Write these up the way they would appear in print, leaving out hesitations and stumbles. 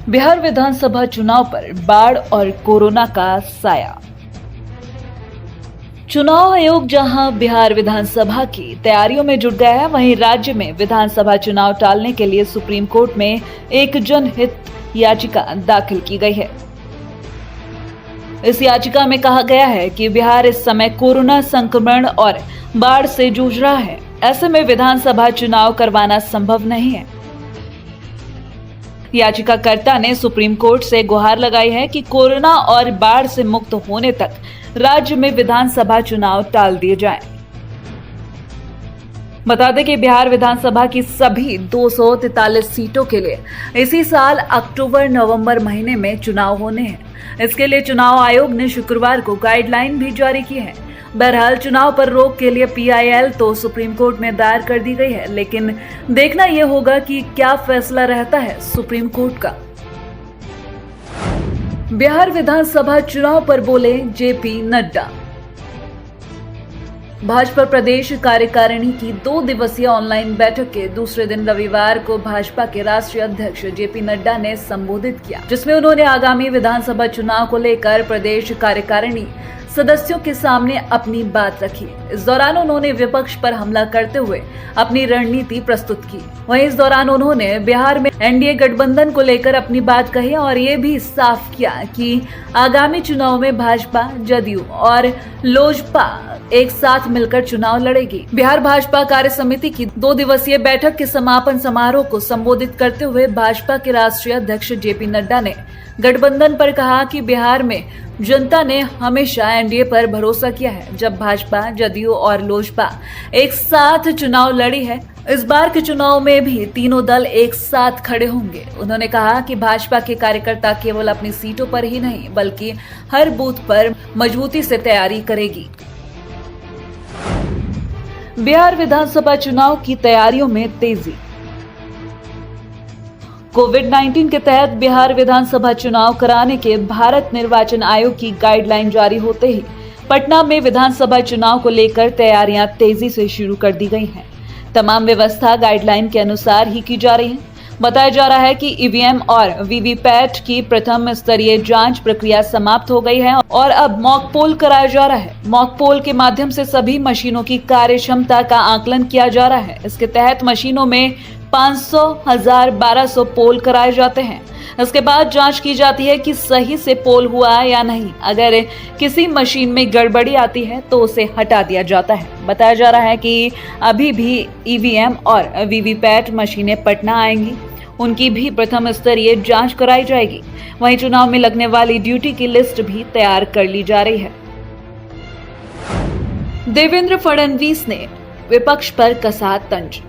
बिहार विधानसभा चुनाव पर बाढ़ और कोरोना का साया। चुनाव आयोग जहां बिहार विधानसभा की तैयारियों में जुट गया है, वहीं राज्य में विधानसभा चुनाव टालने के लिए सुप्रीम कोर्ट में एक जनहित याचिका दाखिल की गई है। इस याचिका में कहा गया है कि बिहार इस समय कोरोना संक्रमण और बाढ़ से जूझ रहा है। ऐसे में विधानसभा चुनाव करवाना संभव नहीं है। याचिकाकर्ता ने सुप्रीम कोर्ट से गुहार लगाई है कि कोरोना और बाढ़ से मुक्त होने तक राज्य में विधानसभा चुनाव टाल दिए जाएं। बता दें कि बिहार विधानसभा की सभी 243 सीटों के लिए इसी साल अक्टूबर-नवंबर महीने में चुनाव होने हैं। इसके लिए चुनाव आयोग ने शुक्रवार को गाइडलाइन भी जारी की है। बहरहाल चुनाव पर रोक के लिए पीआईएल तो सुप्रीम कोर्ट में दायर कर दी गई है, लेकिन देखना यह होगा कि क्या फैसला रहता है सुप्रीम कोर्ट का। बिहार विधानसभा चुनाव पर बोले जेपी नड्डा। भाजपा प्रदेश कार्यकारिणी की 2 दिवसीय ऑनलाइन बैठक के दूसरे दिन रविवार को भाजपा के राष्ट्रीय अध्यक्ष जेपी नड्डा ने संबोधित किया, जिसमें उन्होंने आगामी विधानसभा चुनाव को लेकर प्रदेश कार्यकारिणी सदस्यों के सामने अपनी बात रखी। इस दौरान उन्होंने विपक्ष पर हमला करते हुए अपनी रणनीति प्रस्तुत की। वहीं इस दौरान उन्होंने बिहार में एनडीए गठबंधन को लेकर अपनी बात कही और ये भी साफ किया कि आगामी चुनाव में भाजपा, जदयू और लोजपा एक साथ मिलकर चुनाव लड़ेगी। बिहार भाजपा कार्य समिति की 2 दिवसीय बैठक के समापन समारोह को संबोधित करते हुए भाजपा के राष्ट्रीय अध्यक्ष जेपी नड्डा ने गठबंधन पर कहा कि बिहार में जनता ने हमेशा एनडीए पर भरोसा किया है। जब भाजपा, जदयू और लोजपा एक साथ चुनाव लड़ी है, इस बार के चुनाव में भी तीनों दल एक साथ खड़े होंगे। उन्होंने कहा कि भाजपा के कार्यकर्ता केवल अपनी सीटों पर ही नहीं बल्कि हर बूथ पर मजबूती से तैयारी करेगी। बिहार विधानसभा चुनाव की तैयारियों में तेजी। कोविड-19 के तहत बिहार विधानसभा चुनाव कराने के भारत निर्वाचन आयोग की गाइडलाइन जारी होते ही पटना में विधानसभा चुनाव को लेकर तैयारियां तेजी से शुरू कर दी गई हैं। तमाम व्यवस्था गाइडलाइन के अनुसार ही की जा रही है। बताया जा रहा है कि ईवीएम और वीवीपैट की प्रथम स्तरीय जांच प्रक्रिया समाप्त हो गई है और अब मॉक पोल कराया जा रहा है। मॉक पोल के माध्यम से सभी मशीनों की कार्य क्षमता का आकलन किया जा रहा है। इसके तहत मशीनों में 500, 1000, 1200 पोल कराए जाते हैं। इसके बाद जांच की जाती है कि सही से पोल हुआ है या नहीं। अगर किसी मशीन में गड़बड़ी आती है तो उसे हटा दिया जाता है। बताया जा रहा है कि अभी भी ईवीएम और वीवीपैट मशीनें पटना आएंगी, उनकी भी प्रथम स्तरीय जांच कराई जाएगी। वहीं चुनाव में लगने वाली ड्यूटी की लिस्ट भी तैयार कर ली जा रही है। देवेंद्र फडणवीस ने विपक्ष पर कसा तंज।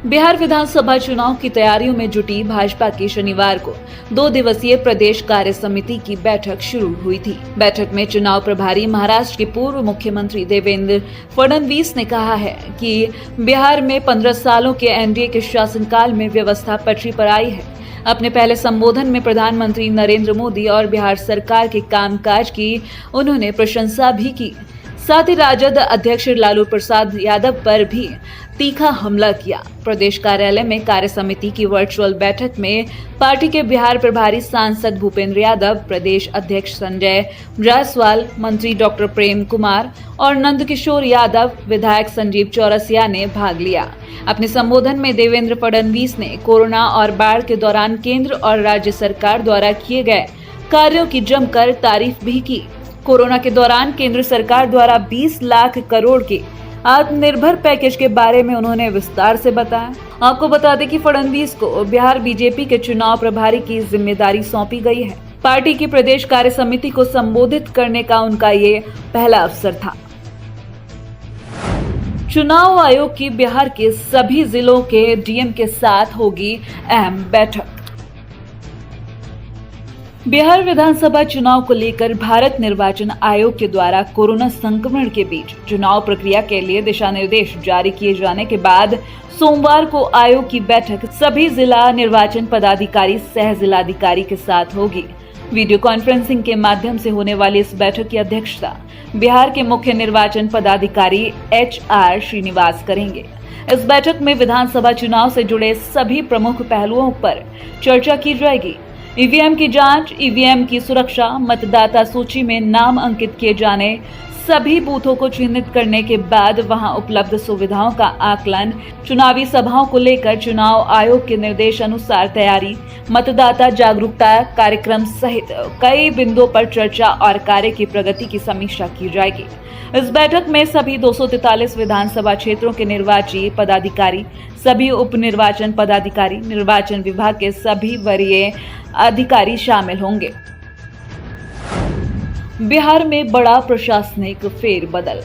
बिहार विधानसभा चुनाव की तैयारियों में जुटी भाजपा की शनिवार को 2 दिवसीय प्रदेश कार्य समिति की बैठक शुरू हुई थी। बैठक में चुनाव प्रभारी महाराष्ट्र के पूर्व मुख्यमंत्री देवेंद्र फडणवीस ने कहा है कि बिहार में 15 सालों के एनडीए के शासनकाल में व्यवस्था पटरी पर आई है। अपने पहले संबोधन में प्रधानमंत्री नरेंद्र मोदी और बिहार सरकार के कामकाज की उन्होंने प्रशंसा भी की। साथ ही राजद अध्यक्ष लालू प्रसाद यादव पर भी तीखा हमला किया। प्रदेश कार्यालय में कार्य समिति की वर्चुअल बैठक में पार्टी के बिहार प्रभारी सांसद भूपेंद्र यादव, प्रदेश अध्यक्ष संजय जायसवाल, मंत्री डॉक्टर प्रेम कुमार और नंदकिशोर यादव, विधायक संजीव चौरसिया ने भाग लिया। अपने संबोधन में देवेंद्र फडणवीस ने कोरोना और बाढ़ के दौरान केंद्र और राज्य सरकार द्वारा किए गए कार्यों की जमकर तारीफ भी की। कोरोना के दौरान केंद्र सरकार द्वारा 20 लाख करोड़ के आत्मनिर्भर पैकेज के बारे में उन्होंने विस्तार से बताया। आपको बता दें कि फडणवीस को बिहार बीजेपी के चुनाव प्रभारी की जिम्मेदारी सौंपी गई है। पार्टी की प्रदेश कार्य समिति को संबोधित करने का उनका ये पहला अवसर था। चुनाव आयोग की बिहार के सभी जिलों के डीएम के साथ होगी अहम बैठक। बिहार विधानसभा चुनाव को लेकर भारत निर्वाचन आयोग के द्वारा कोरोना संक्रमण के बीच चुनाव प्रक्रिया के लिए दिशा निर्देश जारी किए जाने के बाद सोमवार को आयोग की बैठक सभी जिला निर्वाचन पदाधिकारी, सह जिलाधिकारी के साथ होगी। वीडियो कॉन्फ्रेंसिंग के माध्यम से होने वाली इस बैठक की अध्यक्षता बिहार के मुख्य निर्वाचन पदाधिकारी HR श्रीनिवास करेंगे। इस बैठक में विधानसभा चुनाव से जुड़े सभी प्रमुख पहलुओं पर चर्चा की जाएगी। ईवीएम की जांच, ईवीएम की सुरक्षा, मतदाता सूची में नाम अंकित किए जाने, सभी बूथों को चिन्हित करने के बाद वहां उपलब्ध सुविधाओं का आकलन, चुनावी सभाओं को लेकर चुनाव आयोग के निर्देश अनुसार तैयारी, मतदाता जागरूकता कार्यक्रम सहित कई बिंदुओं पर चर्चा और कार्य की प्रगति की समीक्षा की जाएगी। इस बैठक में सभी 243 विधानसभा क्षेत्रों के निर्वाची पदाधिकारी, सभी उप निर्वाचन पदाधिकारी, निर्वाचन विभाग के सभी वरीय अधिकारी शामिल होंगे। बिहार में बड़ा प्रशासनिक फेरबदल।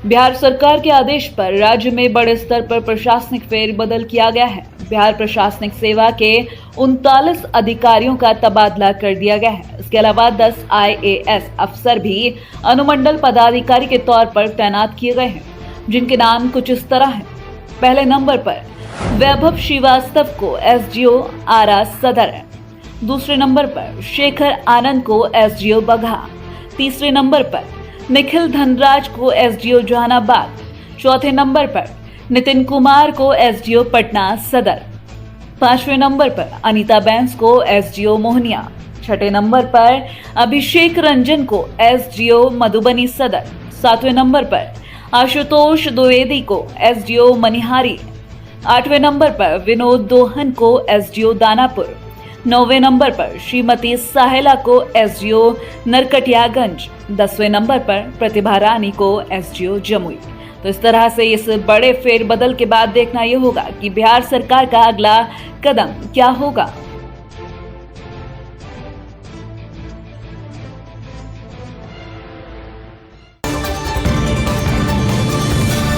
बिहार सरकार के आदेश पर राज्य में बड़े स्तर पर प्रशासनिक फेरबदल किया गया है। बिहार प्रशासनिक सेवा के 39 अधिकारियों का तबादला कर दिया गया है। इसके अलावा 10 IAS अफसर भी अनुमंडल पदाधिकारी के तौर पर तैनात किए गए हैं, जिनके नाम कुछ इस तरह हैं। पहले नंबर पर वैभव श्रीवास्तव को SDO आरा सदर, दूसरे नंबर पर शेखर आनंद को SDO बगहा, तीसरे नंबर पर निखिल धनराज को SDO जहानाबाद, चौथे नंबर पर नितिन कुमार को SDO पटना सदर, पांचवें नंबर पर अनीता बैंस को SDO मोहनिया, छठे नंबर पर अभिषेक रंजन को SDO मधुबनी सदर, सातवें नंबर पर आशुतोष द्विवेदी को SDO मनिहारी, आठवें नंबर पर विनोद दोहन को SDO दानापुर, नौवें नंबर पर श्रीमती साहेला को SDO नरकटियागंज, 10वें नंबर पर प्रतिभा रानी को SDO जमुई। तो इस तरह से इस बड़े फेरबदल के बाद देखना यह होगा कि बिहार सरकार का अगला कदम क्या होगा।